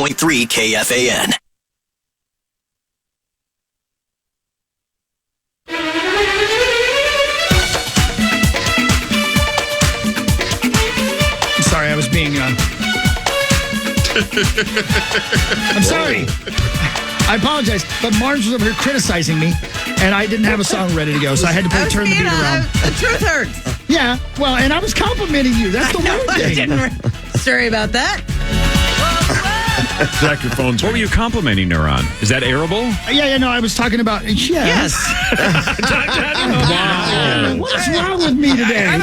101.3 KFAN. Sorry, I was being... I'm sorry. I apologize, but Marge was over here criticizing me, and I didn't have a song ready to go, so I had to turn the beat around. The truth hurts. Yeah, well, and I was complimenting you. That's the weird thing. Sorry about that. Jack, your phone's What were you complimenting her on? Is that arable? Yeah, no, I was talking about... Yes. Wow. What's wrong with me today? I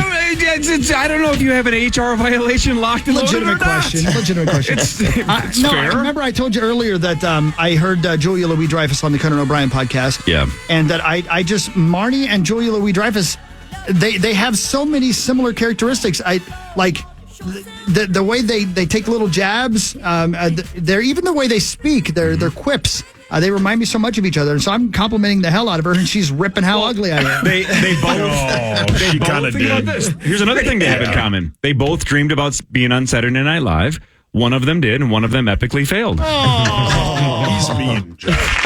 don't know if you have an HR violation locked and Legitimate question. It's No, fair. remember I told you earlier that I heard Julia Louis-Dreyfus on the Conan O'Brien podcast. Yeah. And that Marnie and Julia Louis-Dreyfus, they have so many similar characteristics. The way they take little jabs, they're even the way they speak, their quips. They remind me so much of each other, and so I'm complimenting the hell out of her, and she's ripping how ugly I am. They both. she kind of Think did. about this. Here's another thing they have in common. They both dreamed about being on Saturday Night Live. One of them did, and one of them epically failed. He's mean, Jack.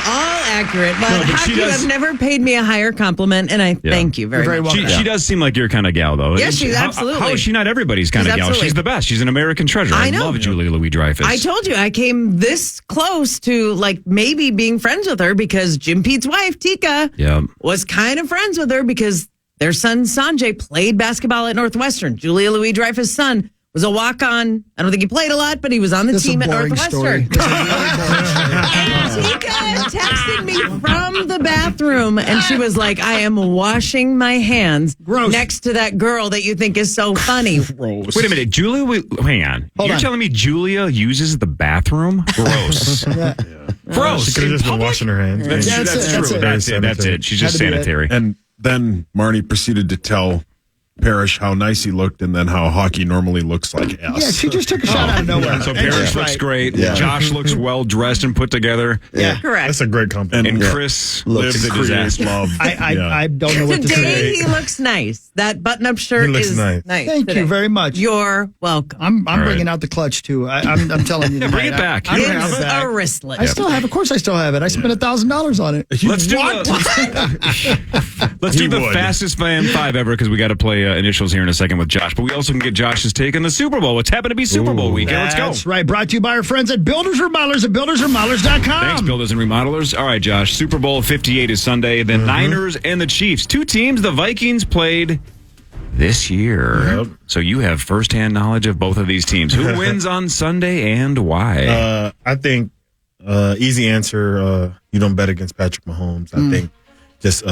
All accurate, but she you does- have never paid me a higher compliment, and I thank you very much. She does seem like your kind of gal, though. Yes, she's absolutely. How is she not everybody's kind She's of gal? absolutely. She's the best. She's an American treasure. I know. Love Julia Louis-Dreyfus. I told you I came this close to maybe being friends with her because Jim Pete's wife, Tika, was kind of friends with her because their son, Sanjay, played basketball at Northwestern. Julia Louis-Dreyfus' son was a walk-on. I don't think he played a lot, but he was on the team at Northwestern. And Tika texted me from the bathroom, and she was like, I am washing my hands next to that girl that you think is so funny. Wait a minute, Julia. Hang on. You're telling me Julia uses the bathroom? Gross. Gross. She could have just been washing her hands. That's true. That's it. She's just sanitary. And then Marnie proceeded to tell Parrish how nice he looked and then how hockey normally looks like ass. Yeah, she just took a shot out of nowhere. So Parrish looks great. Yeah. Josh looks well dressed and put together. Yeah, correct. That's a great compliment. And Chris lives a create disaster. love. I don't know what to Today say. he looks nice. That button-up shirt He looks is nice. Thank today. you very much. You're welcome. I'm bringing out the clutch too. I'm telling you. Bring it back. I'm It's bringing it back. a wristlet. I still have. Of course, I still have it. I spent $1,000 on it. Let's do the would. fastest fan 5 ever because we got to play initials here in a second with Josh. But we also can get Josh's take on the Super Bowl. What's happened to be Super Bowl weekend? Let's go. That's right. Brought to you by our friends at Builders Remodelers at buildersremodelers.com. Thanks, Builders and Remodelers. All right, Josh. Super Bowl 58 is Sunday. The Niners and the Chiefs. Two teams the Vikings played this year. Yep. So you have firsthand knowledge of both of these teams. Who wins on Sunday and why? I think easy answer, you don't bet against Patrick Mahomes. I think just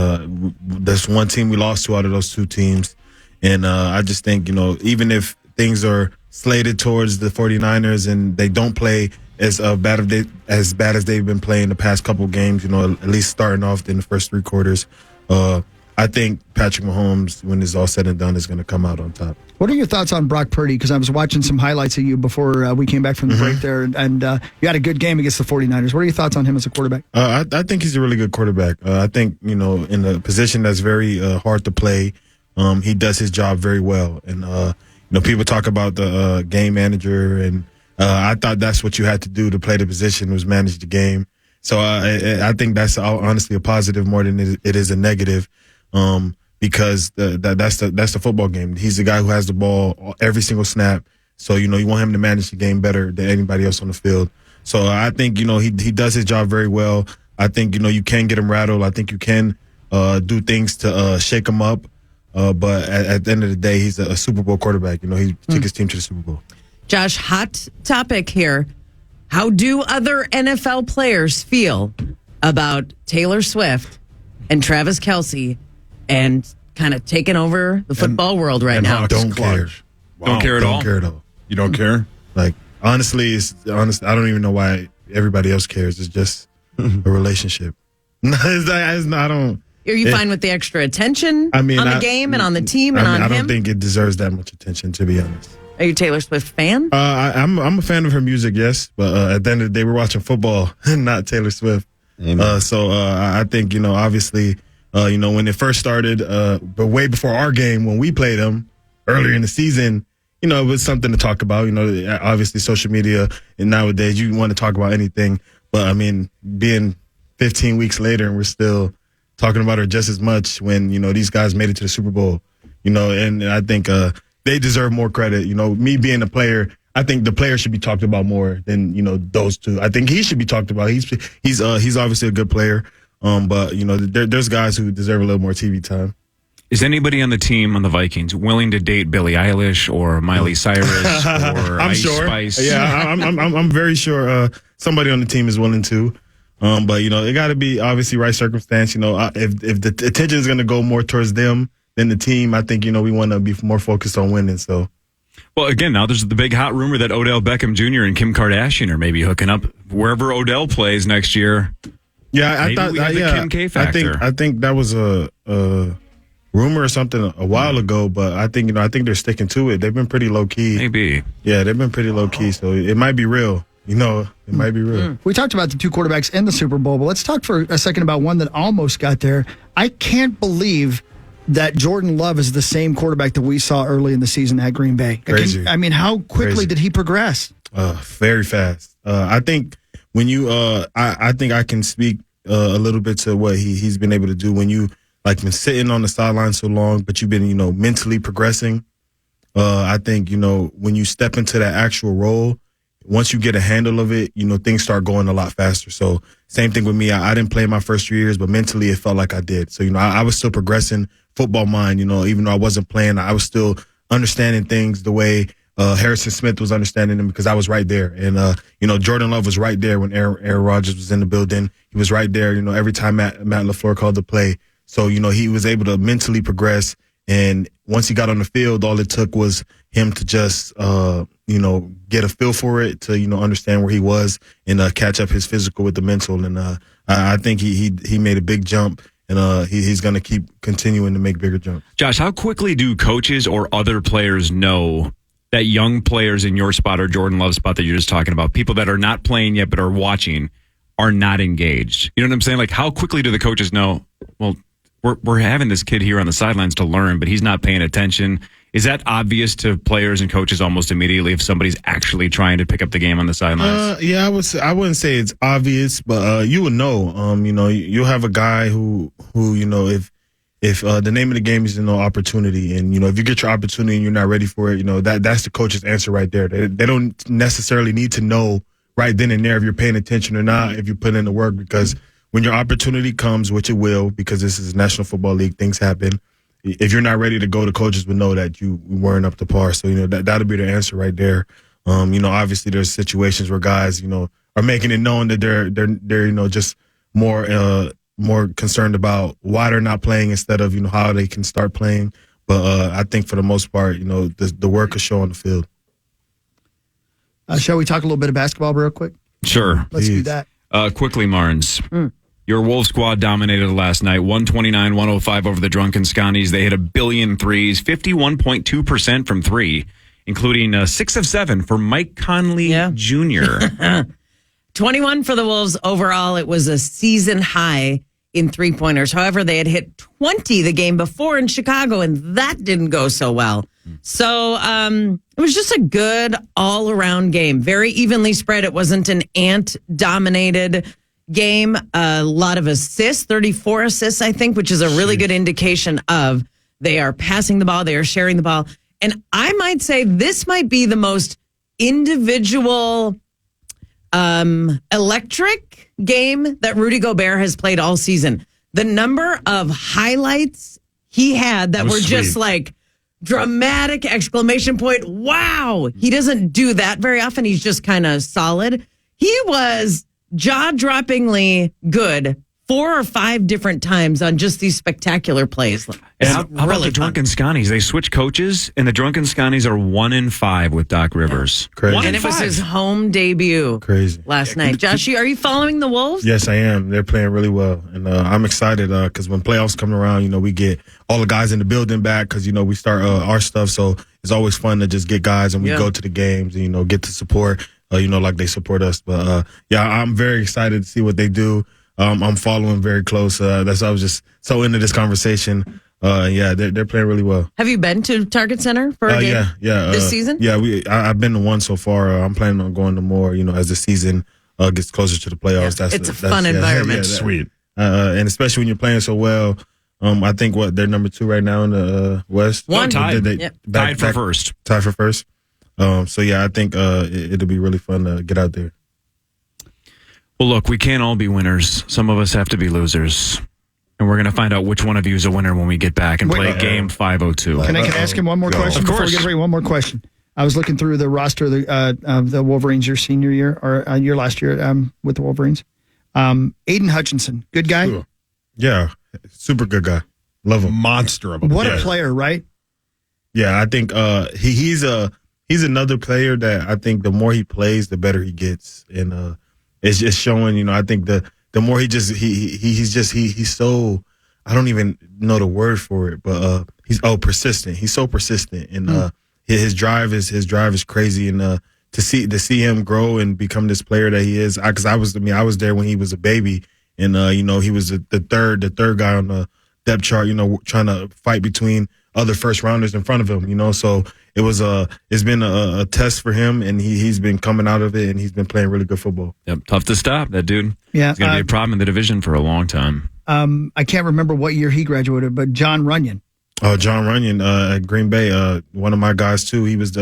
there's one team we lost to out of those two teams. And I just think, even if things are slated towards the 49ers and they don't play as bad as they've been playing the past couple games, at least starting off in the first three quarters, I think Patrick Mahomes, when it's all said and done, is going to come out on top. What are your thoughts on Brock Purdy? Because I was watching some highlights of you before we came back from the break there, and you had a good game against the 49ers. What are your thoughts on him as a quarterback? I think he's a really good quarterback. I think, in a position that's very hard to play, he does his job very well. And, people talk about the game manager, and I thought that's what you had to do to play the position was manage the game. So I think that's honestly a positive more than it is a negative. Because that's the football game. He's the guy who has the ball every single snap. So, you want him to manage the game better than anybody else on the field. So I think, he does his job very well. I think, you can get him rattled. I think you can do things to shake him up. But at the end of the day, he's a Super Bowl quarterback. He took his team to the Super Bowl. Josh, hot topic here. How do other NFL players feel about Taylor Swift and Travis Kelce and kind of taking over the football world right now? Don't care. Wow. Don't care at all? Don't care at all. You don't care? Like, honestly, I don't even know why everybody else cares. It's just a relationship. I don't. Are you fine with the extra attention on the game and on the team and on him? I don't think it deserves that much attention, to be honest. Are you a Taylor Swift fan? I'm a fan of her music, yes. But at the end of the day, we're watching football, not Taylor Swift. So I think, obviously, when it first started, but way before our game, when we played them earlier in the season, you know, it was something to talk about. You know, obviously social media and nowadays you want to talk about anything. But I mean, being 15 weeks later and we're still talking about her just as much when, you know, these guys made it to the Super Bowl, you know, and I think they deserve more credit. You know, me being a player, I think the player should be talked about more than, you know, those two. I think he should be talked about. He's obviously a good player, but, you know, there's guys who deserve a little more TV time. Is anybody on the team on the Vikings willing to date Billie Eilish or Miley Cyrus or I'm Ice sure. Spice? Yeah, I'm very sure somebody on the team is willing to. But, you know, it got to be obviously right circumstance. You know, if the attention is going to go more towards them than the team, I think, you know, we want to be more focused on winning. So, well, again, now there's the big hot rumor that Odell Beckham Jr. and Kim Kardashian are maybe hooking up wherever Odell plays next year. Yeah, I thought the Kim K factor. I think that was a rumor or something a while ago, but I think they're sticking to it. They've been pretty low key. Maybe. Yeah, they've been pretty low key, so it might be real. You know, it might be real. We talked about the two quarterbacks in the Super Bowl, but let's talk for a second about one that almost got there. I can't believe that Jordan Love is the same quarterback that we saw early in the season at Green Bay. Crazy. I mean, how quickly did he progress? Very fast. I think when you, I think I can speak a little bit to what he's been able to do when you like been sitting on the sideline so long, but you've been, you know, mentally progressing. I think, you know, when you step into that actual role, once you get a handle of it, you know, things start going a lot faster. So same thing with me. I didn't play my first 3 years, but mentally it felt like I did. So, you know, I was still progressing football mind, you know, even though I wasn't playing, I was still understanding things the way Harrison Smith was understanding them because I was right there. And, you know, Jordan Love was right there when Aaron Rodgers was in the building. He was right there, you know, every time Matt LaFleur called the play. So, you know, he was able to mentally progress. And once he got on the field, all it took was him to just, you know, get a feel for it, to, you know, understand where he was and catch up his physical with the mental. And I think he made a big jump, and he's going to keep continuing to make bigger jumps. Josh, how quickly do coaches or other players know that young players in your spot or Jordan Love's spot that you're just talking about, people that are not playing yet but are watching, are not engaged? You know what I'm saying? Like, how quickly do the coaches know, well, we're having this kid here on the sidelines to learn, but he's not paying attention? Is that obvious to players and coaches almost immediately if somebody's actually trying to pick up the game on the sidelines? Yeah, I wouldn't say it's obvious, but you would know. You know, you'll have a guy who you know, if the name of the game is, you know, opportunity, and, you know, if you get your opportunity and you're not ready for it, you know, that's the coach's answer right there. They don't necessarily need to know right then and there if you're paying attention or not, if you put in the work, because when your opportunity comes, which it will, because this is National Football League, things happen. If you're not ready to go, the coaches would know that you weren't up to par. So, you know, that'll be the answer right there. You know, obviously there's situations where guys, you know, are making it known that they're you know, just more concerned about why they're not playing instead of, you know, how they can start playing. But I think for the most part, you know, the work is shown on the field. Shall we talk a little bit of basketball real quick? Sure. Let's do that. Quickly, Marnes. Your Wolves squad dominated last night, 129-105 over the Drunken Scotties. They hit 1 billion threes, 51.2% from three, including 6 of 7 for Mike Conley Jr. 21 for the Wolves overall. It was a season high in three-pointers. However, they had hit 20 the game before in Chicago, and that didn't go so well. So it was just a good all-around game. Very evenly spread. It wasn't an Ant-dominated game. A lot of assists, 34 assists, I think, which is a really good indication of they are passing the ball, they are sharing the ball. And I might say this might be the most individual electric game that Rudy Gobert has played all season. The number of highlights he had that were just like dramatic exclamation point. Wow. He doesn't do that very often. He's just kind of solid. He was jaw-droppingly good 4 or 5 different times on just these spectacular plays. And how about the Drunken Scotties? They switched coaches, and the Drunken Scotties are 1-5 with Doc Rivers. Crazy. And it was his home debut last night. Josh, are you following the Wolves? Yes, I am. They're playing really well. And I'm excited because when playoffs come around, you know, we get all the guys in the building back because, you know, we start our stuff. So it's always fun to just get guys and we go to the games and, you know, get to support, you know, like they support us. But, yeah, I'm very excited to see what they do. I'm following very close. That's why I was just so into this conversation. They're playing really well. Have you been to Target Center for a game this season? Yeah, I've been to one so far. I'm planning on going to more, as the season gets closer to the playoffs. Yeah, it's a fun environment. Sweet. And especially when you're playing so well. I think they're number 2 right now in the West. One tied. Tied for first. Tied for first. I think it'll be really fun to get out there. Well, look, we can't all be winners. Some of us have to be losers. And we're going to find out which one of you is a winner when we get back and play game 502. Can I ask him one more question? Of course. Before we get ready, one more question. I was looking through the roster of the Wolverines your senior year, or your last year with the Wolverines. Aiden Hutchinson, good guy? Cool. Yeah, super good guy. Love him. Monster of a What player. a player, right? Yeah, I think he's another player that I think the more he plays, the better he gets. And it's just showing, I think the more he's so, I don't even know the word for it, but he's persistent. He's so persistent, and his drive is crazy. And to see him grow and become this player that he is, because I was there when he was a baby, and he was the third guy on the depth chart, trying to fight between other first rounders in front of him, so it's been a test for him, and he's been coming out of it, and he's been playing really good football. Yep, tough to stop that dude. Yeah, it's going to be a problem in the division for a long time. I can't remember what year he graduated, but John Runyon. Oh, John Runyon at Green Bay, one of my guys too. He was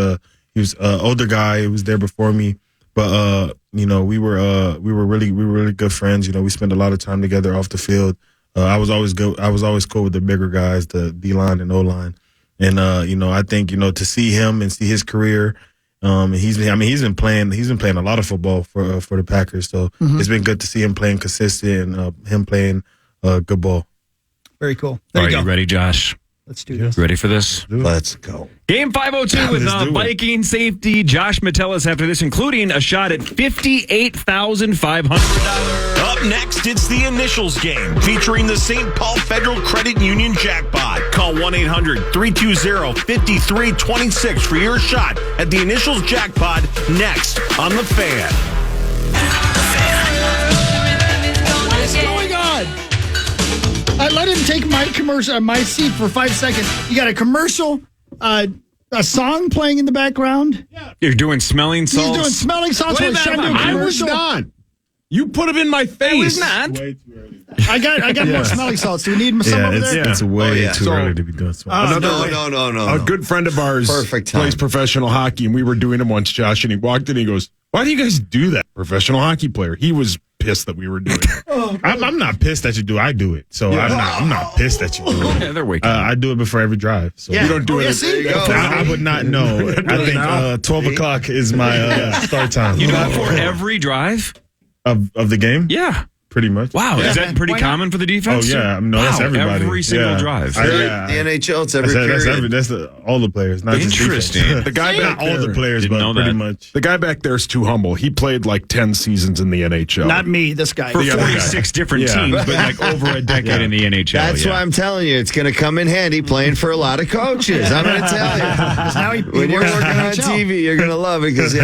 older guy. He was there before me, but we were really good friends. We spent a lot of time together off the field. I was always cool with the bigger guys, the D-line and O-line. And I think to see him and see his career, he's been playing a lot of football for the Packers. So it's been good to see him playing consistent and him playing good ball. Very cool. All right, you ready, Josh? Let's do this. Ready for this? Let's go. Game 502 with Viking safety Josh Metellus after this, including a shot at $58,500. Up next, it's the Initials game featuring the St. Paul Federal Credit Union jackpot. Call 1-800-320-5326 for your shot at the Initials jackpot next on The Fan. What is going on? I let him take my commercial, my seat for 5 seconds. You got a commercial, a song playing in the background. You're doing smelling salts? He's doing smelling salts. Wait, I was not. You put them in my face. I was not. I got more smelling salts. Do we need some over there? It's way too early to be doing smelling. No. A good friend of ours plays professional hockey, and we were doing it once, Josh, and he walked in and he goes, "Why do you guys do that?" Professional hockey player. He was pissed that we were doing it. I'm not pissed that you do. I do it. So I'm not pissed that you do it. Yeah, they're waking I do it before every drive. So You don't do it. I would not know. I think 12 o'clock is my start time. You do it for every drive? Of the game? Yeah. Pretty much. Wow. Is that pretty common for the defense? Oh, yeah. No, that's everybody. Every single drive. The NHL, it's every period. That's all the players. Not Interesting. Just the guy back all the players, Didn't but know pretty that. much. The guy back there is too humble. He played like 10 seasons in the NHL. Not me, this guy. For The other guy. 46 different teams, but like over a decade in the NHL. That's why I'm telling you, it's going to come in handy playing for a lot of coaches. I'm going to tell you. Now he When you're works working for the on NHL. TV, you're going to love it because,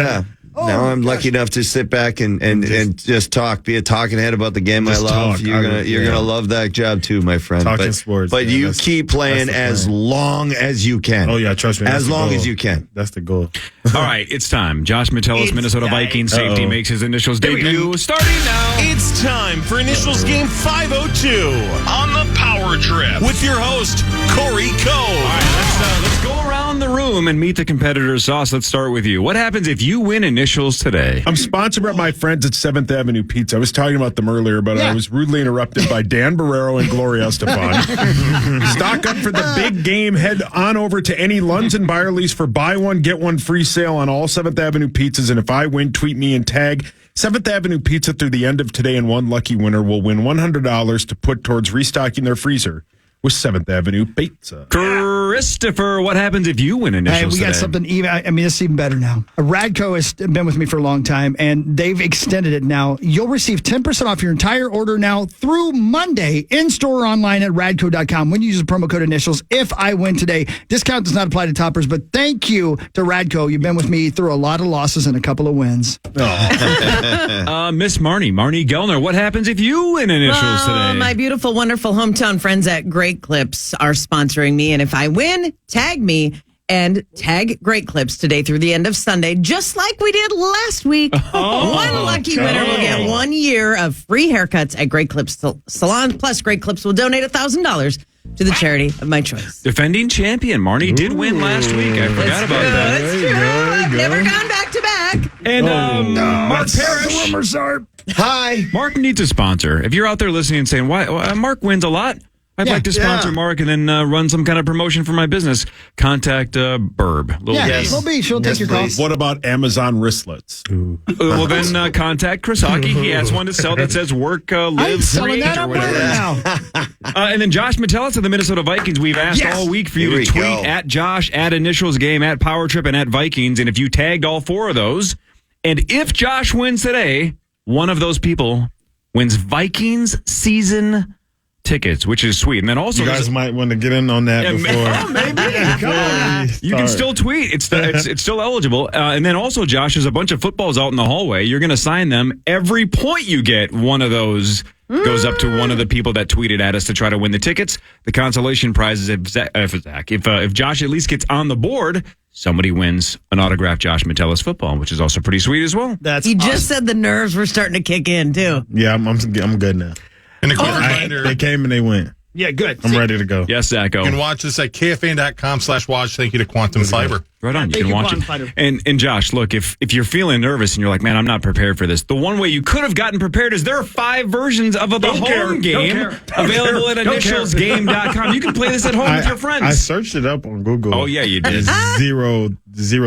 now I'm lucky enough to sit back and just talk, be a talking head about the game I Just love. talk. You're gonna love that job too, my friend. Talking sports, but man, you that's- keep playing that's the as plan. long as you can. Oh, yeah, trust me. that's As the long goal. as you can. That's the goal. All right, it's time. Josh Metellus, Minnesota Vikings safety, makes his initials debut. Starting now. It's time for Initials game 502 on the Power Trip with your host, Corey Cove. All right, let's go around the room and meet the competitors. Sauce, let's start with you. What happens if you win initials today? I'm sponsored by my friends at 7th Avenue Pizza. I was talking about them earlier, but I was rudely interrupted by Dan Barrero and Gloria Estefan. Stock up for the big game. Head on over to any Lunds and Byerly's for buy one, get one free sale on all 7th Avenue pizzas. And if I win, tweet me and tag 7th Avenue Pizza through the end of today, and one lucky winner will win $100 to put towards restocking their freezer with 7th Avenue Pizza. Christopher, what happens if you win initials Hey, we got today? something even. I mean, this is even better now. Radco has been with me for a long time, and they've extended it now. You'll receive 10% off your entire order now through Monday in store or online at radco.com when you use the promo code initials. If I win today, discount does not apply to toppers, but thank you to Radco. You've been with me through a lot of losses and a couple of wins. Miss Marnie Gellner, what happens if you win initials today? My beautiful, wonderful hometown friends at Great Great Clips are sponsoring me. And if I win, tag me and tag Great Clips today through the end of Sunday, just like we did last week. One lucky winner will get 1 year of free haircuts at Great Clips Salon. Plus, Great Clips will donate $1,000 to the charity of my choice. Defending champion. Marnie did win last week. I forgot about that. That's true. I've never gone back to back. And Mark Parrish. Hi. Mark needs a sponsor. If you're out there listening and saying, why Mark wins a lot, I'd like to sponsor Mark and then run some kind of promotion for my business, contact Burb. Lil B, she'll take your call. What about Amazon wristlets? Well, then contact Chris Hockey. He has one to sell that says work, live, I'm selling create, that or on whatever. now. And then Josh Metellus of the Minnesota Vikings. We've asked all week for you to tweet at Josh, at Initials Game, at Power Trip, and at Vikings. And if you tagged all four of those, and if Josh wins today, one of those people wins Vikings season tickets, which is sweet. And then also, you guys might want to get in on that before. Maybe. You can still tweet. It's still eligible. And then also, Josh, there's a bunch of footballs out in the hallway. You're going to sign them. Every point you get, one of those goes up to one of the people that tweeted at us to try to win the tickets. The consolation prize is if Josh at least gets on the board, somebody wins an autographed Josh Metellus football, which is also pretty sweet as well. He just said the nerves were starting to kick in too. Yeah, I'm good now. And the They came and they went. Yeah, good. I'm ready to go. Yes, Zacho. You can watch this at KFAN.com/watch. Thank you to Quantum Fiber. Right on. You Thank can you, watch Quantum it. Fighter. And Josh, look, if you're feeling nervous and you're like, man, I'm not prepared for this, the one way you could have gotten prepared is there are 5 versions of the home game available at initialsgame.com. You can play this at home with your friends. I searched it up on Google. Oh, yeah, you did. Zero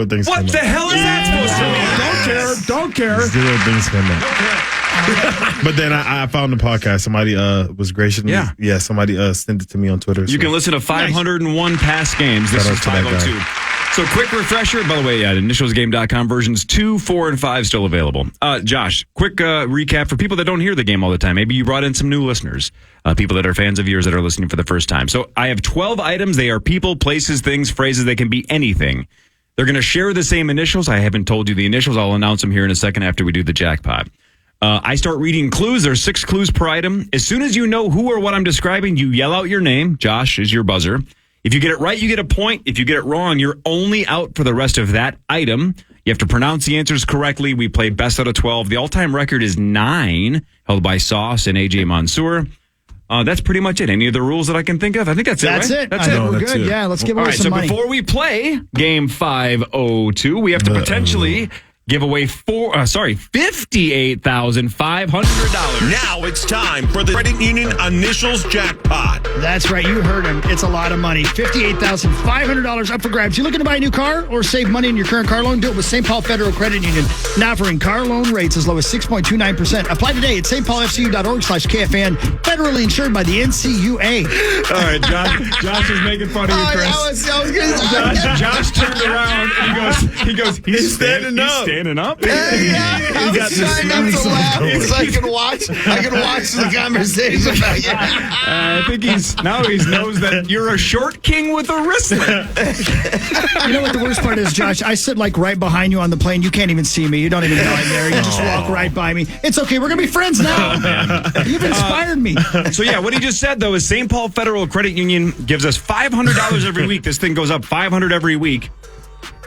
things. What the hell is that supposed to mean? Don't care. Zero things come up. But then I found the podcast. Somebody was gracious. Yeah. Somebody sent it to me on Twitter. You can listen to 501 past games. This is 502. So quick refresher. By the way, initialsgame.com versions 2, 4, and 5 still available. Josh, quick recap for people that don't hear the game all the time. Maybe you brought in some new listeners, people that are fans of yours that are listening for the first time. So I have 12 items. They are people, places, things, phrases. They can be anything. They're going to share the same initials. I haven't told you the initials. I'll announce them here in a second after we do the jackpot. I start reading clues. There's 6 clues per item. As soon as you know who or what I'm describing, you yell out your name. Josh is your buzzer. If you get it right, you get a point. If you get it wrong, you're only out for the rest of that item. You have to pronounce the answers correctly. We play best out of 12. The all-time record is 9, held by Sauce and AJ Mansour. That's pretty much it. Any of the rules that I can think of? I think that's it, right? That's it. We're good. Yeah, let's give away some money. Before we play game 502, we have to potentially give away $58,500. Now it's time for the Credit Union Initials Jackpot. That's right. You heard him. It's a lot of money. $58,500 up for grabs. You looking to buy a new car or save money in your current car loan? Do it with St. Paul Federal Credit Union. Now offering car loan rates as low as 6.29%. Apply today at stpaulfcu.org/KFAN. Federally insured by the NCUA. All right, Josh is making fun of you, Chris. I was gonna say. Josh turned around and he goes, he's standing up. He's standing up. I was trying not to laugh because I can watch the conversation. I think he knows that you're a short king with a wristlet. You know what the worst part is, Josh? I sit like right behind you on the plane. You can't even see me. You don't even know I'm there. You just walk right by me. It's okay. We're going to be friends now. You've inspired me. So, yeah, what he just said, though, is St. Paul Federal Credit Union gives us $500 every week. This thing goes up $500 every week.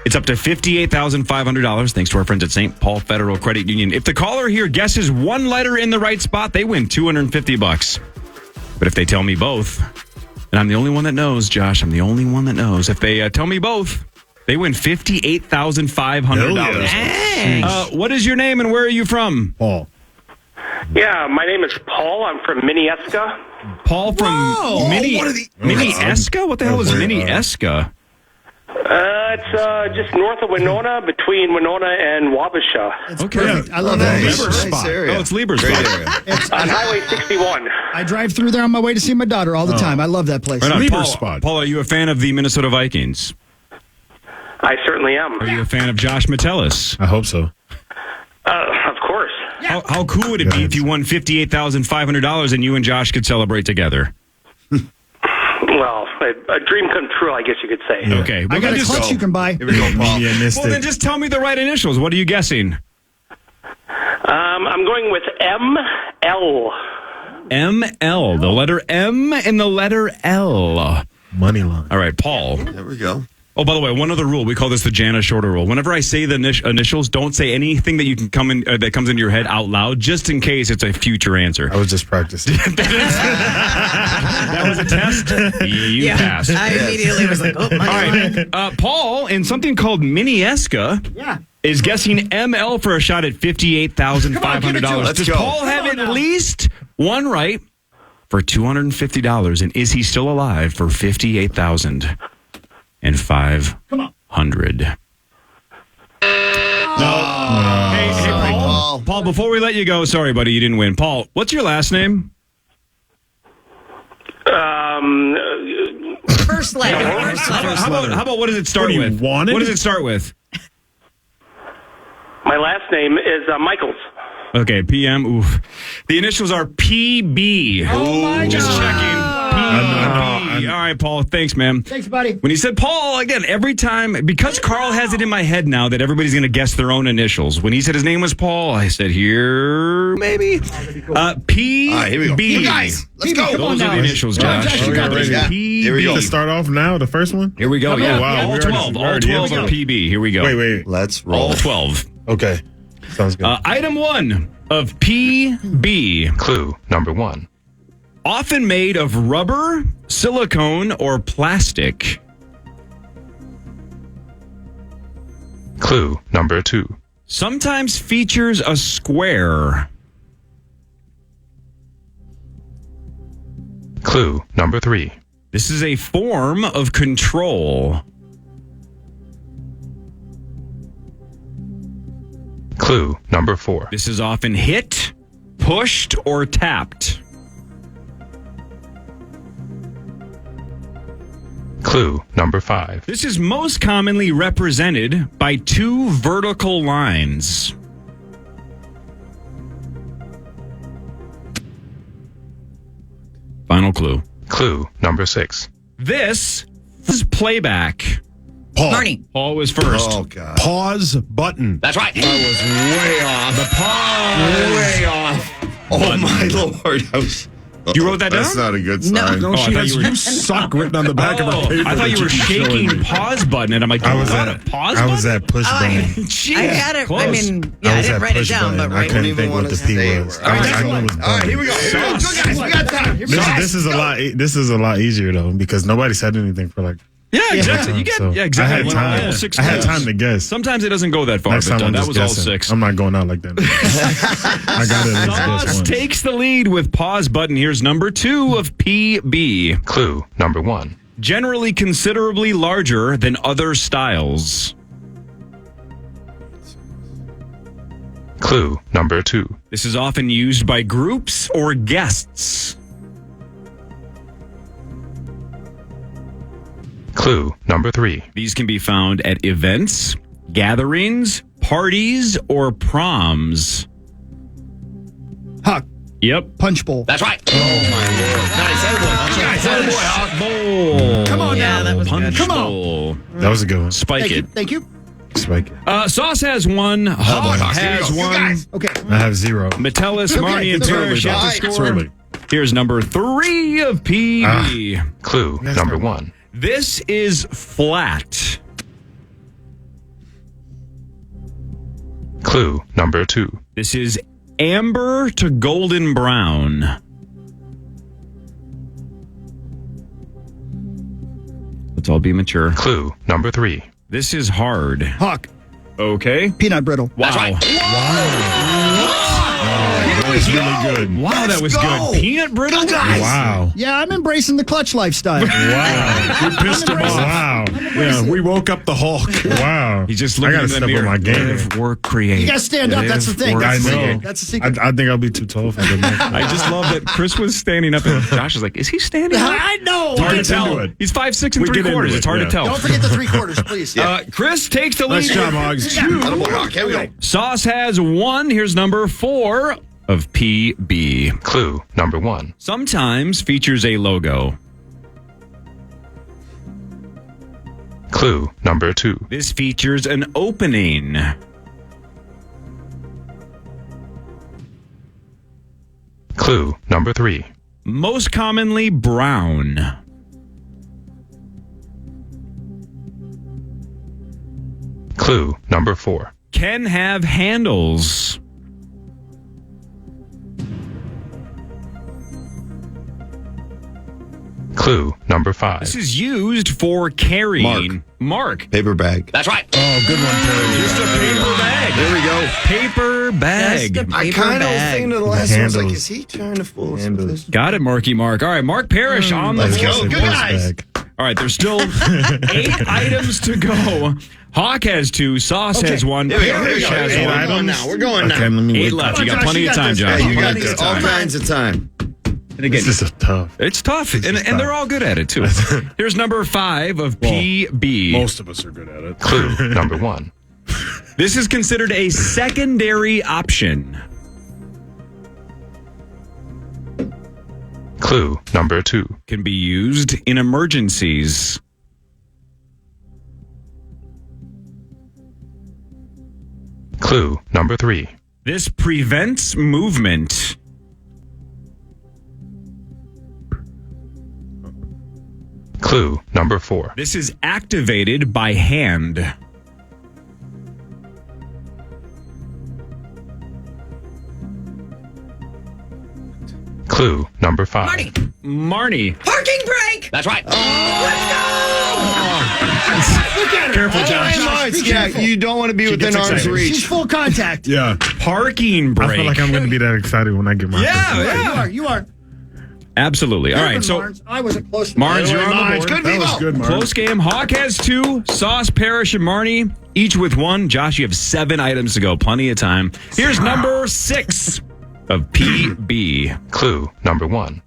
It's up to $58,500 thanks to our friends at St. Paul Federal Credit Union. If the caller here guesses one letter in the right spot, they win $250. But if they tell me both, and I'm the only one that knows, Josh, I'm the only one that knows. If they tell me both, they win $58,500. What is your name and where are you from? Paul. Yeah, my name is Paul. I'm from Minneesca. Paul from Minneesca? What the hell is Minneesca? It's just north of Winona, between Winona and Wabasha. Okay. Perfect. I love that. Lieber spot. Oh, it's Lieber spot. It's on Highway 61. I drive through there on my way to see my daughter all the time. I love that place. Right on. Lieber spot. Paul, are you a fan of the Minnesota Vikings? I certainly am. Are you a fan of Josh Metellus? I hope so. Of course. How cool would it be if you won $58,500 and you and Josh could celebrate together? Well, a dream come true, I guess you could say. Yeah. Okay. I got a clutch you can buy. Here we go, Paul. Well, then just tell me the right initials. What are you guessing? I'm going with ML. ML. The letter M and the letter L. Money line. All right, Paul. There we go. Oh, by the way, one other rule. We call this the Jana Shorter rule. Whenever I say the initials, don't say anything that you can come in that comes into your head out loud, just in case it's a future answer. I was just practicing. That was a test. You passed. I immediately was like, oh, my All right, Paul, in something called Minieska, is guessing ML for a shot at $58,500. Let's Does go. Paul have at least one right for $250? And is he still alive for $58,500? Hey, Paul. Paul, before we let you go, sorry, buddy, you didn't win. Paul, what's your last name? First letter. How about what does it start What, you with? wanted? What does it start with? My last name is Michaels. Okay, PM. Oof. The initials are PB. Oh, my Just God. checking. PB. All right, Paul. Thanks, man. Thanks, buddy. When he said Paul, again, every time, because Carl has it in my head now that everybody's going to guess their own initials. When he said his name was Paul, I said, here, maybe. PB. All right, here we go. You guys, let's go. Those are the initials, Josh. you got this. Yeah. PB. Here we go. To start off now, the first one? Here we go. Oh, Yeah. wow. All We 12. already- All 12 are PB. Here we go. Wait. Let's roll. All 12. Okay. Sounds good. Item 1 of PB. Clue number 1. Often made of rubber, silicone, or plastic. Clue number 2. Sometimes features a square. Clue number 3. This is a form of control. Clue number 4. This is often hit, pushed, or tapped. Clue number 5. This is most commonly represented by two vertical lines. Final clue. Clue number 6. This is playback. Paul. Marnie. Paul was first. Oh, God. Pause button. That's right. I was way off. The pause. Way off. Oh, my Lord. I was... You wrote that down? That's not a good No. sign. No, I she thought has you were- you suck written on the back of her paper. I thought you were that keep showing shaking me. pause button, and I'm like, I you was got at a pause I was button? at push button. Jeez, I had it. close. I mean, yeah, I was didn't at write it push down, button. but I right. couldn't think what the P was. I knew it was All right, here we go. Here we go. Go, guys. We got time. This is a lot easier though because nobody said anything for like. Yeah, exactly. You get, So, yeah, exactly. I had time. All 6 I had clues. time to guess. Sometimes it doesn't go that far, Next but time I'm that just was all guessing. 6. I'm not going out like that. I got it. At least guess Sauce once. takes the lead with pause button. Here's number 2 of PB. Clue number 1. Generally considerably larger than other styles. Clue number 2. This is often used by groups or guests. Clue number 3. These can be found at events, gatherings, parties, or proms. Huck. Yep. Punch bowl. That's right. Oh, my Lord. Nice. Bowl. Come on Yeah, now. that was Punch good. Come on. bowl. That was a good one. Spike Thank you. it. Thank you. Spike it. Sauce has 1. Hubba Hawks, here we has go. You 1. guys. Okay. I have 0. Metellus, Marnie, and it's early, Parrish have to though. score. It's early. Here's number 3 of PB. Clue number 1. This is flat. Clue number 2. This is amber to golden brown. Let's all be mature. Clue number 3. This is hard. Huck. Okay. Peanut brittle. Wow. That was really good. Wow, that was go. good. Peanut brittle? Wow. Yeah, I'm embracing the clutch lifestyle. Wow. You pissed him off. Wow. Yeah, we woke up the Hulk. Wow. He just I looked gotta in the step mirror. up my game. Live, work, create. You gotta stand up. That's the thing. Live, That's I the know. secret. That's the secret. I think I'll be too tall for the next one. I just love that Chris was standing up and Josh was like, is he standing up? I know. It's hard to Get into tell. it. He's 5'6" and We get 3/4. into it, It's hard yeah. to tell. Don't forget the 3/4, please. Chris takes the lead. Nice job, Hogs. Attaboy, Hawk. Here we go. Sauce has 1. Here's number 4 of PB. Clue number 1. Sometimes features a logo. Clue number 2. This features an opening. Clue number 3. Most commonly brown. Clue number 4. Can have handles. Clue number 5. This is used for carrying. Mark. Paper bag. That's right. Oh, good one, Terry. Just a paper bag. There we go. Paper bag. Just a I paper kind of was bag. thinking of the last one. I was like, handles. is he trying to fool us? Handles. Got it, Marky Mark. All right, Mark Parrish on the Let's board. go. Say Good post guys. bag. All right, there's still 8 items to go. Hawk has 2. Sauce has 1. Here we go. Parrish Here we has go. 1. We're going now. We're going Okay, now. let me 8 wait. left. You Come on, got Josh, plenty you of got time, this. Josh. Yeah, you got Plenty of this. All time. kinds of time. And again, This is tough. it's tough, and they're all good at it, too. Here's number 5 of PB. Most of us are good at it. Clue number 1. This is considered a secondary option. Clue number 2. Can be used in emergencies. Clue number 3. This prevents movement. Clue number 4. This is activated by hand. Clue number 5. Marty, Marnie. parking brake. That's right. Careful, Josh. Yeah, you don't want to be within gets arm's excited. She's reach. full contact. Yeah. Parking brake. I feel like I'm going to be that excited when I get my first. You are. Absolutely. All right, so Marnes. I wasn't close. Marnes, you're on the Marnes, board. good That was people. good, Mark. Close game. Hawk has 2. Sauce, Parrish, and Marnie, each with 1. Josh, you have 7 items to go. Plenty of time. Here's number 6 of PB. Clue number 1.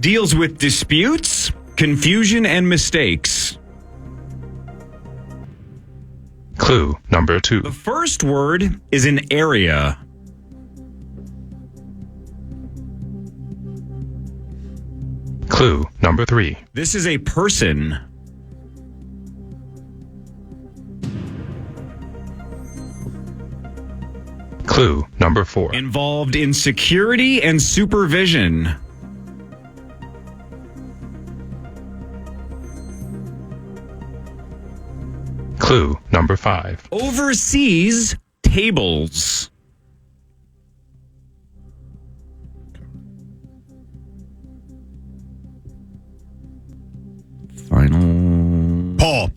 Deals with disputes, confusion, and mistakes. Clue number 2. The first word is an area. Clue number 3. This is a person. Clue number 4. Involved in security and supervision. Clue number 5. Oversees tables. Final. Paul,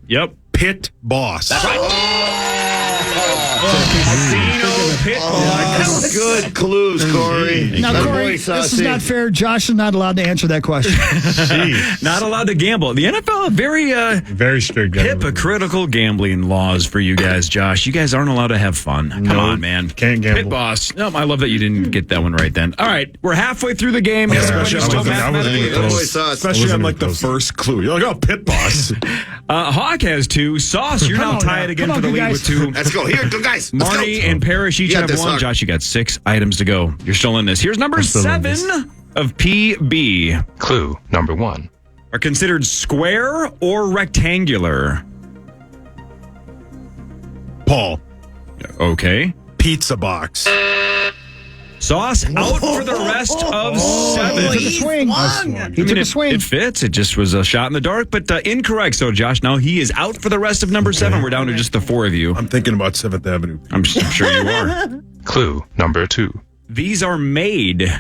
Yep. pit boss. That's right. Good clues, Corey. Now, That Corey, boy this saucy. is not fair. Josh is not allowed to answer that question. Not allowed to gamble. The NFL, very Very strict. guy. hypocritical gambling laws for you guys, Josh. You guys aren't allowed to have fun. Come No, on, man. can't gamble. Pit boss. No, I love that you didn't get that one right then. All right, we're halfway through the game. especially Everybody's still I wasn't mathematically even That boy close. saucy. Especially Wasn't on like even the close. first clue. You're like, oh, pit boss. Hawk has 2. Sauce, you're Come now on tied now. again Come for on, the you lead guys. with 2. Let's go. Here, go, guys. Let's Marnie go. and Parrish each You got have this, 1. Hawk. Josh, you got 6 items to go. You're still in this. Here's number still in 7 of PB. Clue number 1. Are considered square or rectangular. Paul, Okay. pizza box. Sauce out for the rest of 7. He took a swing. He took a swing. It fits. It just was a shot in the dark, but incorrect. So, Josh, now he is out for the rest of number 7. We're down to just the 4 of you. I'm thinking about 7th Avenue. I'm sure you are. Clue number 2. These are made.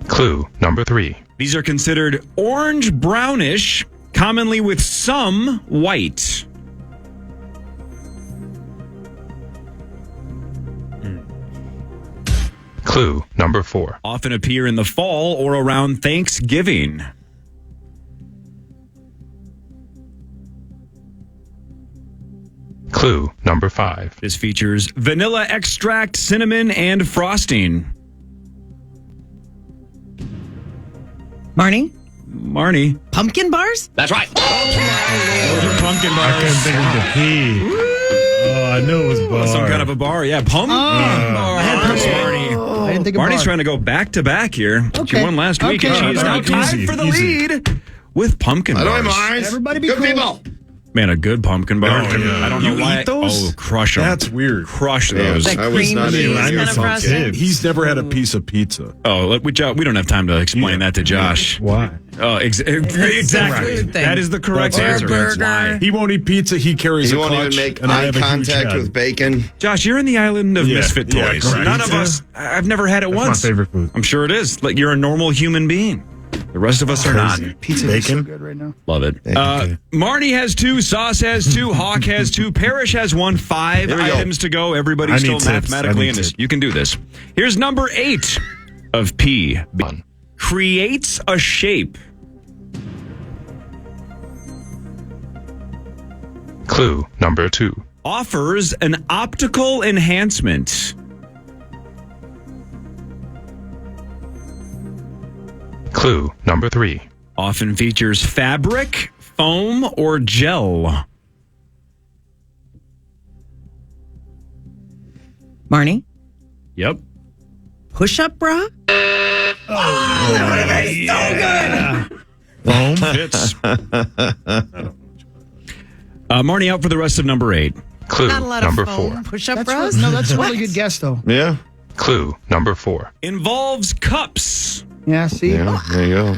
Clue number 3. These are considered orange brownish, commonly with some white. Clue number 4. Often appear in the fall or around Thanksgiving. Clue number 5. This features vanilla extract, cinnamon, and frosting. Marnie, Marnie. pumpkin bars. That's right. Pumpkin I couldn't think of the P. Oh, I knew it was bar. Some kind of a bar. Yeah, pumpkin bar. I had pumpkin. Marnie. I didn't think of Marnie's bar. trying to go back to back here. She Okay. won last week, and Okay. she is now Okay. tied for the lead with pumpkin By the way, bars. Mars. Everybody be Good cool. people. Man, a good pumpkin bar. Oh, yeah. I don't know You why. eat those? Oh, crush them. That's weird. Crush Yeah. those. That I was cream not cheese even kind of some frosting. kid. He's never had a piece of pizza. Oh, we don't have time to explain that to Josh. Why? Oh, exactly. food thing. That is the correct Or a answer. That's burger. why. He won't eat pizza. He carries You a won't clutch. even make and I eye have a huge contact head. with bacon. Josh, you're in the island of Yeah, misfit yeah, toys. correct. None of Pizza? us. I've never had it That's once. my favorite food. I'm sure it is. Like you're a normal human being. The rest of us are not. Pizza is so Bacon? good right now. Love it. Marty has 2, Sauce has 2, Hawk has 2, Parrish has 1. 5 Here we go. items to go. Everybody's I still need tips. mathematically I need in this. tips. You can do this. Here's number 8 of P. One. Creates a shape. Clue number 2. Offers an optical enhancement. Clue number 3. Often features fabric, foam, or gel. Marnie, Yep. push-up bra? Foam? Fits. Marnie out for the rest of number 8. Clue Not a lot number of foam 4. push-up That's bras? no, that's a really good guess though. Yeah. Clue number 4. Involves cups. Yeah, see, Yeah. There you go.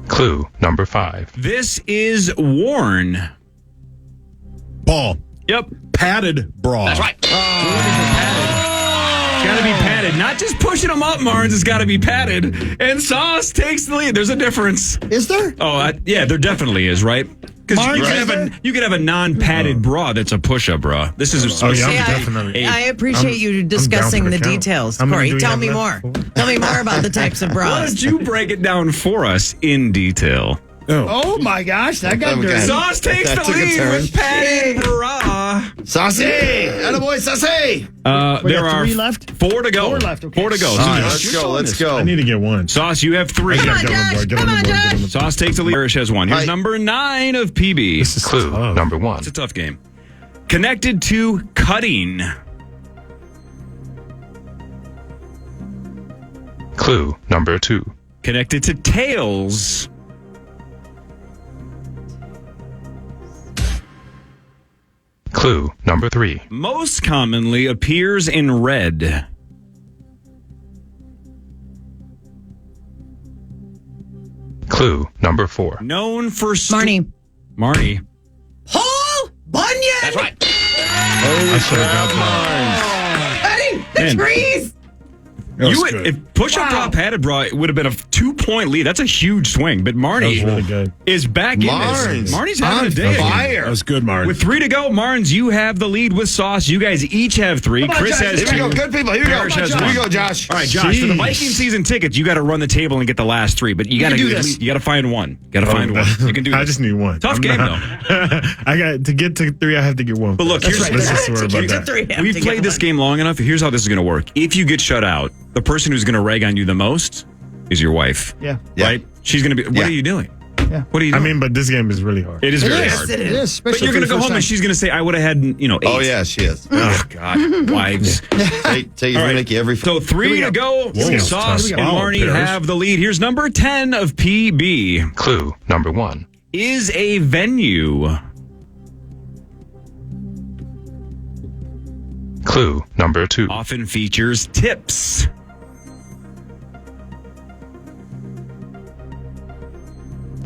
Clue number 5. This is worn. Ball. Yep. Padded bra. That's right. It's got to be padded. Not just pushing them up, Marnes. It's got to be padded. And Sauce takes the lead. There's a difference. is there? Oh, yeah, there definitely is, right? Because Marnes, you could have a non-padded bra that's a push-up bra. This is a Oh, yeah, specific. definitely. I appreciate you discussing for the the count. details. How many Corey, do we tell have me left? more. Tell me more about the types of Why bras. don't you break it down for us in detail? Oh my gosh, that got Okay. dirty. Sauce takes That the took a lead turn. with padded bra. Saucy! Attaboy, saucy! We There got are 3 left? 4 to go. 4 left, okay. 4 to go. All right, Sauce, let's go. Let's go. I need to get one. Sauce, you have 3. Come on, Josh. Come on, Josh. Sauce takes the lead. Parrish has 1. Here's Hi. number 9 of PB. This is Clue tough. number 1. It's a tough game. Connected to cutting. Clue number 2. Connected to tails. Clue number 3. Most commonly appears in red. Clue number 4. Known for Marnie. Marnie. Paul Bunyan! That's right. I should have got that. Cutting the Man. trees! That was You would, good. if push-up bra, padded bra, it would have been a 2-point lead. That's a huge swing. But That was Marnie really good. is back in this. Marnes Marnie's having a on day. fire. That was good, Martin. With 3 to go, Marnes, you have the lead with Sauce. You guys each have 3. Come on, Chris Josh. has Here 2. we go. Good people. Here we go. Parrish has Here we 1. go, Josh. All right, Josh, for the Jeez. Viking season tickets, you got to run the table and get the last 3. But you got to do this. You got to find one. Got to find one. You can do I this. just need one. Tough I'm game, not- I got to get to 3. I have to get one. But look, here's right. Let's just worry To about get to that. 3. you have We've to played get this one. game long enough. Here's how this is going to work. If you get shut out, the person who's going to rag on you the most is your wife. Yeah. Right? She's going to be, what Yeah. are you doing? Yeah. What are you I doing? mean, but this game is really hard. It is very is. hard. It is. Especially But you're for going to the go first home time. and she's going to say, I would have had, 8. Oh, yeah, she is. Oh, God. Wives. Take it All right. from Mickey every So 3 to go. Whoa. Sauce Here and we go. Marnie Wow, Parrish. have the lead. Here's number 10 of PB. Clue number 1. Is a venue. Clue number 2. Often features tips.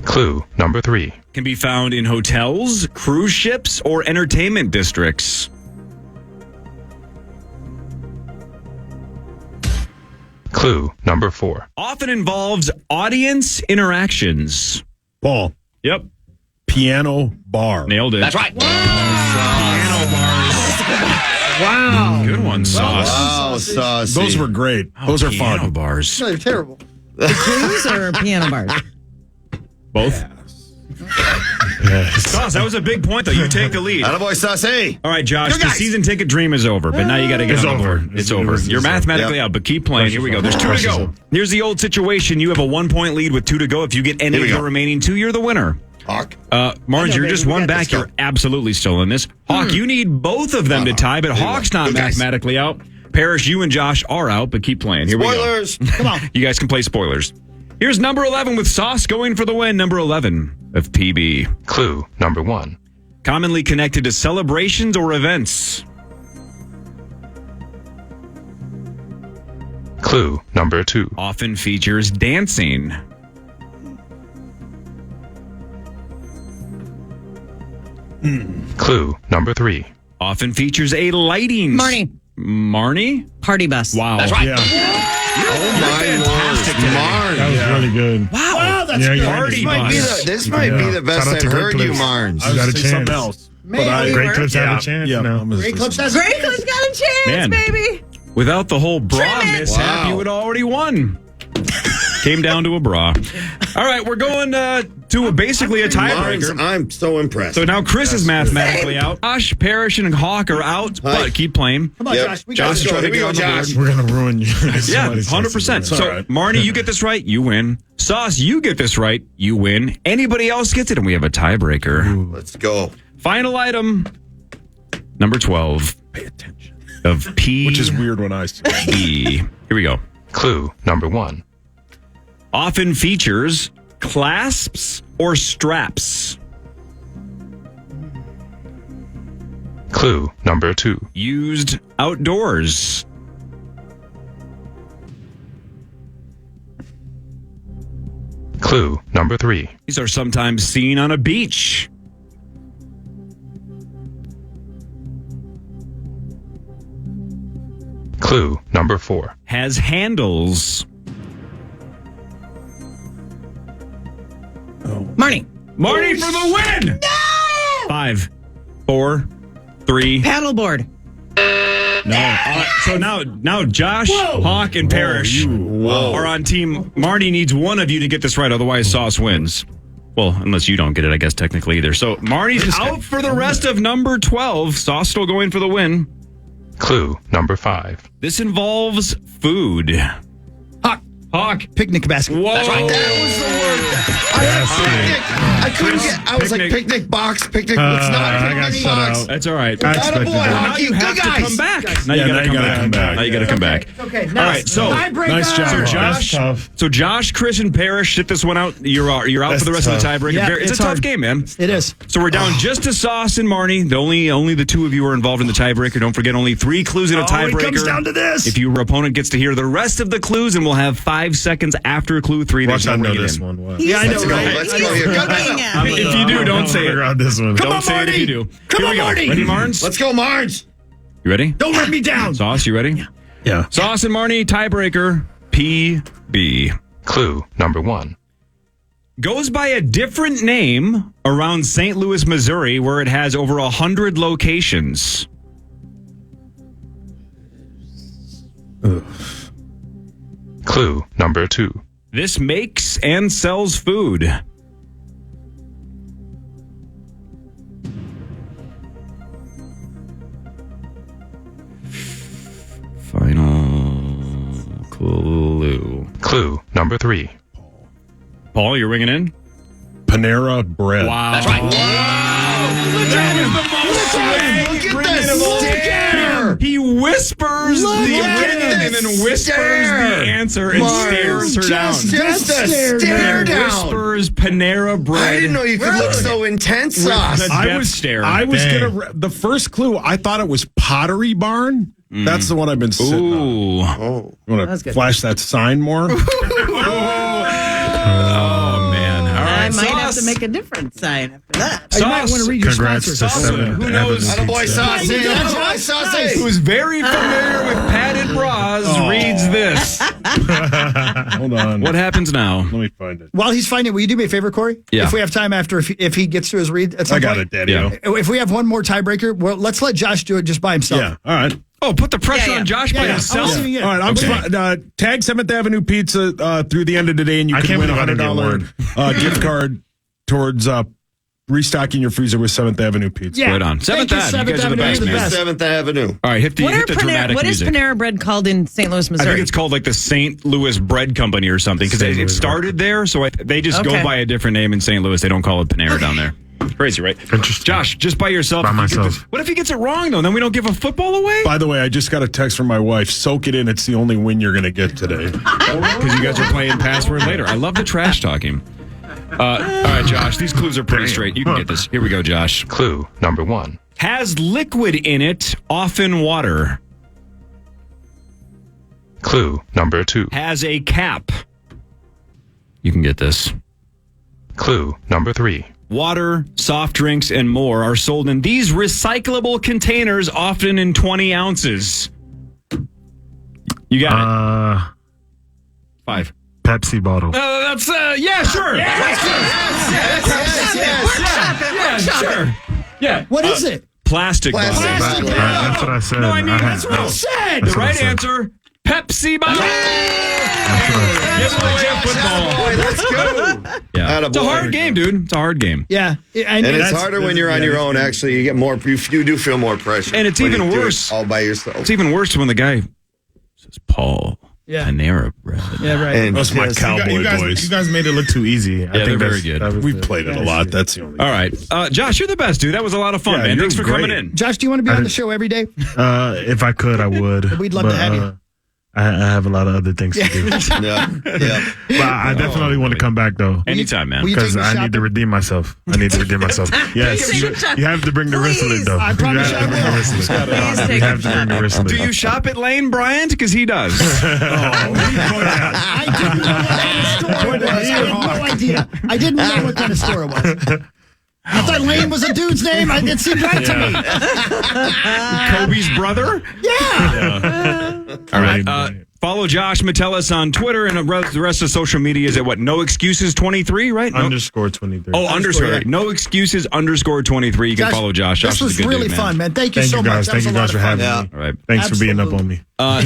Clue number 3. Can be found in hotels, cruise ships, or entertainment districts. Clue number 4. Often involves audience interactions. Ball. Yep. Piano bar. Nailed it. That's right. Wow. Good one, Sauce. Wow, saucy. Those were great. Those are Piano fun. bars. No, they're terrible. Clues or piano bars? Both. Yes. Sauce, that was a big point, though. You take the lead. Attaboy, saucy. All right, Josh, Go, the guys. season ticket dream is over, but now you got to get It's on the over. board. It's It over. was- You're it's over. mathematically Yep. out, but keep playing. Here we go. There's 2 to Pressure's go. over. Here's the old situation. You have a 1-point lead with 2 to go. If you get any Here of we the go. remaining 2, you're the winner. Hawk. Marnes, you're just baby, we one got back. this. Go. You're absolutely still in this. Hawk, you need both of them to tie, but Hawk's not Go, guys. mathematically out. Parrish, you and Josh are out, but keep playing. Here we go. Spoilers. Come on. You guys can play spoilers. Here's number 11 with Sauce going for the win. Number 11 of PB. Clue number 1. Commonly connected to celebrations or events. Clue number 2. Often features dancing. Clue number 3. Often features a lighting. Marnie? Party bus. Wow. That's right. Yeah. Oh my Lord, That was really good. Wow, that's Yeah, good. yeah. This might be the best Shout out I've to Great heard you, Clips. Marnes. I got a Say chance. something else. Man, Great Clips have a chance. Yeah. No. Great Clips has Great Clips got a chance, Man. baby. Without the whole bra Trim it. mishap, Wow. you would already won. Came down to a bra. All right, we're going to basically a tiebreaker. Marnes, I'm so impressed. So now Chris is mathematically out. Josh, Parrish, and Hawk are out, but keep playing. Come on, Yep. Josh. We Josh got is this. trying to Here we get go, on the Josh. board. We're going to ruin you. Yeah, 100%. So, right. Marnie, you get this right, you win. Sauce, you get this right, you win. Anybody else gets it, and we have a tiebreaker. Let's go. Final item, number 12. Pay attention. Of P. Which is weird when I say it. E. Here we go. Clue number 1. Often features clasps or straps. Clue number 2. Used outdoors. Clue number 3. These are sometimes seen on a beach. Clue number 4. Has handles. Marnie. Marnie for the win! No! 5, 4, 3. Paddleboard. No. So now Josh, Hawk, and Parrish are on team. Marnie needs one of you to get this right, otherwise Sauce wins. Well, unless you don't get it, I guess, technically either. So Marnie's out for the rest of number 12. Sauce still going for the win. Clue number 5. This involves food. Hawk. Picnic basket. Whoa. That was the word. I couldn't get. I was like picnic box. Picnic. It's not I got picnic shut box. out. That's all right. I Atta expected boy, that. Now you have to come back. Now you got to come back. Now you got to come back. Okay, All right, so tiebreaker. Nice job, So Hawk. Josh, That's tough. Josh, Chris, and Parrish sit this one out. You're out That's for the rest of the tough. tiebreaker. Yeah, It's it's a tough hard. game, man. It is. So we're down just to Sauce and Marnie. Only the two of you are involved in the tiebreaker. Don't forget, only 3 clues in a tiebreaker. It comes down to this. If your opponent gets to hear the rest of the clues, and we'll have 5 seconds after clue 3. Watch, I no know ringing this in. one. Wow. Yeah, I know, Let's go. right? Let's go here. Go Looking down. at me. If you do, don't say it. Figure out this one. Come Don't on, say it if you Marty. do. Come Here on, we go. Marty. Ready, Marnes? Let's go, Marnes. You ready? Don't let me down. Sauce, you ready? Yeah. Sauce and Marnie, tiebreaker, PB. Clue number 1. Goes by a different name around St. Louis, Missouri, where it has over 100 locations. Clue number 2. This makes and sells food. Final clue. Clue number 3. Paul, you're ringing in? Panera Bread. Wow. That's right. Look at this stare. He whispers the ring and then whispers the answer and stares her down. Just a stare down. Whispers Panera Bread. I didn't know you could look so intense, Sauce. The I death was stare. I was Dang. gonna the first clue. I thought it was Pottery Barn. That's the one I've been sitting on. Ooh. Oh. You want That's to good. flash that sign more? Oh, man. All I right. might have Sauce. to make a different sign after that. You might want to read your Congrats sponsors. to Sauce, 7th who knows? Avenue Attaboy, Pizza. Sauce. Attaboy, Sauce. Who's very familiar with padded bras reads this. Hold on. What happens now? Let me find it. While he's finding it, will you do me a favor, Corey? Yeah. If we have time after, if he gets to his read at some I got point. it, Daddy. Yeah. If we have one more tiebreaker, well, let's let Josh do it just by himself. Yeah. All right. Oh, put the pressure Yeah, yeah. on Josh by Yeah, himself. I'm listening in. All right. I'm tag 7th Avenue Pizza through the end of the day, and you I can can't win a believe I didn't $100 gift card towards restocking your freezer with 7th Avenue Pizza. Yeah. Right on. Thank 7th you, Ave. You guys are the Avenue. best, You're the man. best. 7th Avenue. All right, hit the What dramatic is music. Panera Bread called in St. Louis, Missouri? I think it's called like the St. Louis Bread Company or something because it started there. So they just go Okay. by a different name in St. Louis. They don't call it Panera down there. Crazy, right? Interesting. Josh, just by yourself. By if you get myself. this- what if he gets it wrong, though? Then we don't give a football away? By the way, I just got a text from my wife. Soak it in. It's the only win you're going to get today. Because you guys are playing password later. I love the trash talking. All right, Josh, these clues are pretty straight. You can get this. Here we go, Josh. Clue number 1. Has liquid in it, often water. Clue number 2. Has a cap. You can get this. Clue number 3. Water, soft drinks, and more are sold in these recyclable containers, often in 20 ounces. You got it. 5. Pepsi bottle. That's, yeah, sure. Sure. Yeah. What is it? Plastic bottle. Plastic bottle. That's what I said. No, I mean, that's what I said. The That's what I right said. answer, Pepsi bottle. Give away a football. Boy, let's go. Yeah. It's a Attaboy. hard game, dude. It's a hard game. Yeah. And it's that's- harder when you're on your own. Actually, you get more. You do feel more pressure. And it's when even you do it worse. all by yourself. It's even worse when the guy says Paul. Yeah. Panera bread. Yeah, right. And Those are my yes, cowboy boys. You guys made it look too easy. I they're think very that's- good. that was We've the- played it a lot. That's the only. All right. Josh, you're the best, dude. That was a lot of fun, Yeah, man. you're Thanks for coming great. in. Josh, do you want to be on the show every day? If I could, I would. We'd love to have you. I have a lot of other things to do. yeah. But I definitely want to come back, though. Anytime, man. will you Because take me I need to shopping? redeem myself. Yes, you have to bring the wristlet, though. I promise you have to I bring the will. wristlet. Please You take have to bring the wristlet. Do you shop at Lane Bryant? Because he does. I didn't know what kind of store it was. I had no idea. I didn't know what kind of store it was. I thought Lane was a dude's name. It seemed right to me. Kobe's brother? Yeah. All right. Follow Josh Metellus on Twitter, and the rest of social media is at what? No Excuses 23, right? No. Underscore 23. Oh, underscore. yeah. No Excuses _23. You can follow Josh. This Josh was is a good really dude, fun, man. Thank you Thank so you much. guys. That Thank was you a lot guys of for fun. having me. All right. Thanks for being up Absolutely. on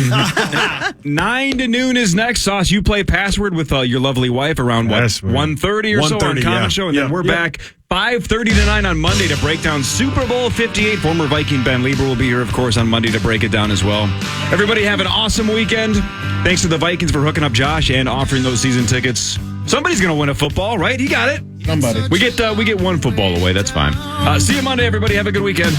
me. 9 to noon is next. Sauce, you play Password with your lovely wife around what? Password. 1:30 or so on 1:30, Common yeah. Show, and then Yeah. we're Yeah. back 5:30 to 9 on Monday to break down Super Bowl 58. Former Viking Ben Lieber will be here, of course, on Monday to break it down as well. Everybody have an awesome weekend. Thanks to the Vikings for hooking up Josh and offering those season tickets. Somebody's going to win a football, right? He got it. Somebody. We get one football away. That's fine. See you Monday, everybody. Have a good weekend.